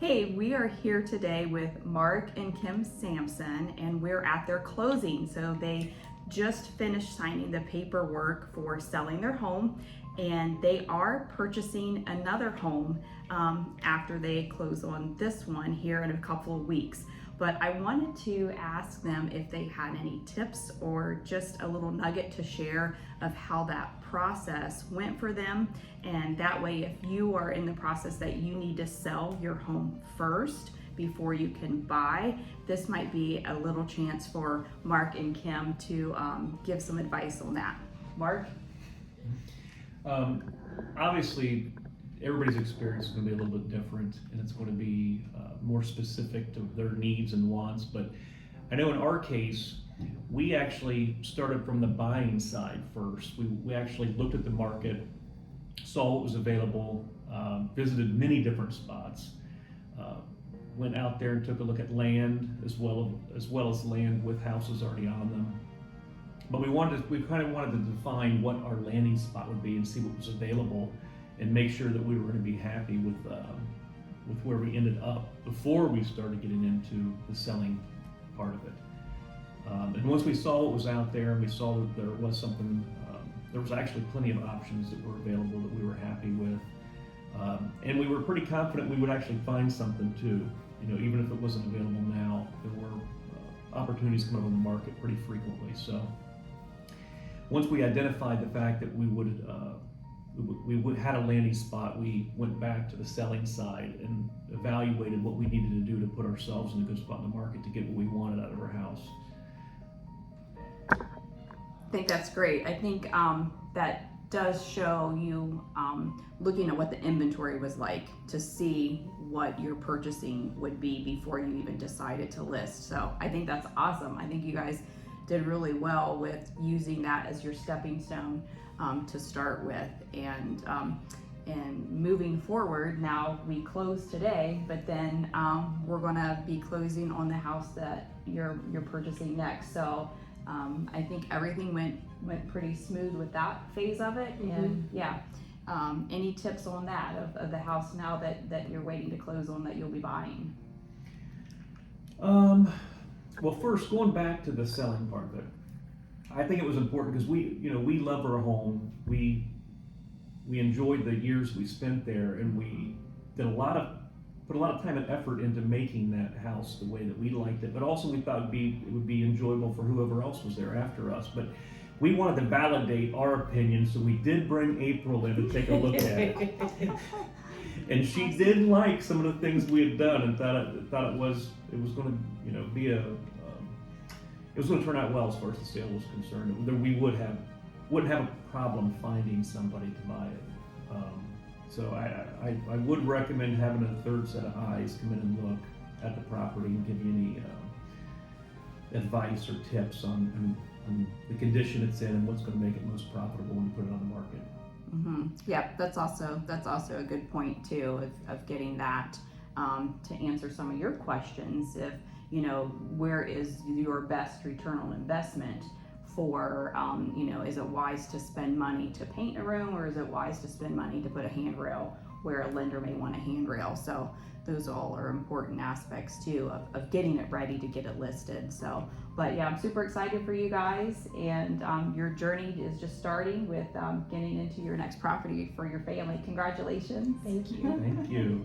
Hey, we are here today with Mark and Kim Sampson, and we're at their closing. So they just finished signing the paperwork for selling their home, and they are purchasing another home after they close on this one here in a couple of weeks. But I wanted to ask them if they had any tips or just a little nugget to share of how that process went for them. And that way, if you are in the process that you need to sell your home first before you can buy, this might be a little chance for Mark and Kim to give some advice on that. Mark? Obviously, everybody's experience is going to be a little bit different, and it's going to be more specific to their needs and wants. But I know in our case, we actually started from the buying side first. We actually looked at the market, saw what was available, visited many different spots, went out there and took a look at land as well as land with houses already on them. But we kind of wanted to define what our landing spot would be and see what was available, and make sure that we were going to be happy with where we ended up before we started getting into the selling part of it. And once we saw what was out there, and we saw that there was something, there was actually plenty of options that were available that we were happy with, and we were pretty confident we would actually find something too. You know, even if it wasn't available now, there were opportunities coming on the market pretty frequently. So once we identified the fact that we had a landing spot, we went back to the selling side and evaluated what we needed to do to put ourselves in a good spot in the market to get what we wanted out of our house. I think that's great. I think that does show you looking at what the inventory was like to see what your purchasing would be before you even decided to list. So I think that's awesome. I think you guys did really well with using that as your stepping stone to start with, and moving forward. Now we close today, but then we're gonna be closing on the house that you're purchasing next. So I think everything went pretty smooth with that phase of it. Mm-hmm. And yeah, any tips on that of the house now that you're waiting to close on that you'll be buying? Well, first, going back to the selling part of it, I think it was important because we love our home. We enjoyed the years we spent there, and we put a lot of time and effort into making that house the way that we liked it. But also, we thought it would be enjoyable for whoever else was there after us. But we wanted to validate our opinion, so we did bring April in to take a look at it. And she did like some of the things we had done, and thought it was going to it was going to turn out well as far as the sale was concerned. We wouldn't have a problem finding somebody to buy it. So I would recommend having a third set of eyes come in and look at the property and give you any advice or tips on the condition it's in and what's going to make it most profitable when you put it on the market. Mm-hmm. Yeah, that's also a good point too of getting that to answer some of your questions. If where is your best return on investment for is it wise to spend money to paint a room, or is it wise to spend money to put a handrail where a lender may want a handrail? So those all are important aspects too of getting it ready to get it listed. So, but yeah, I'm super excited for you guys, and your journey is just starting with getting into your next property for your family. Congratulations. Thank you. Thank you.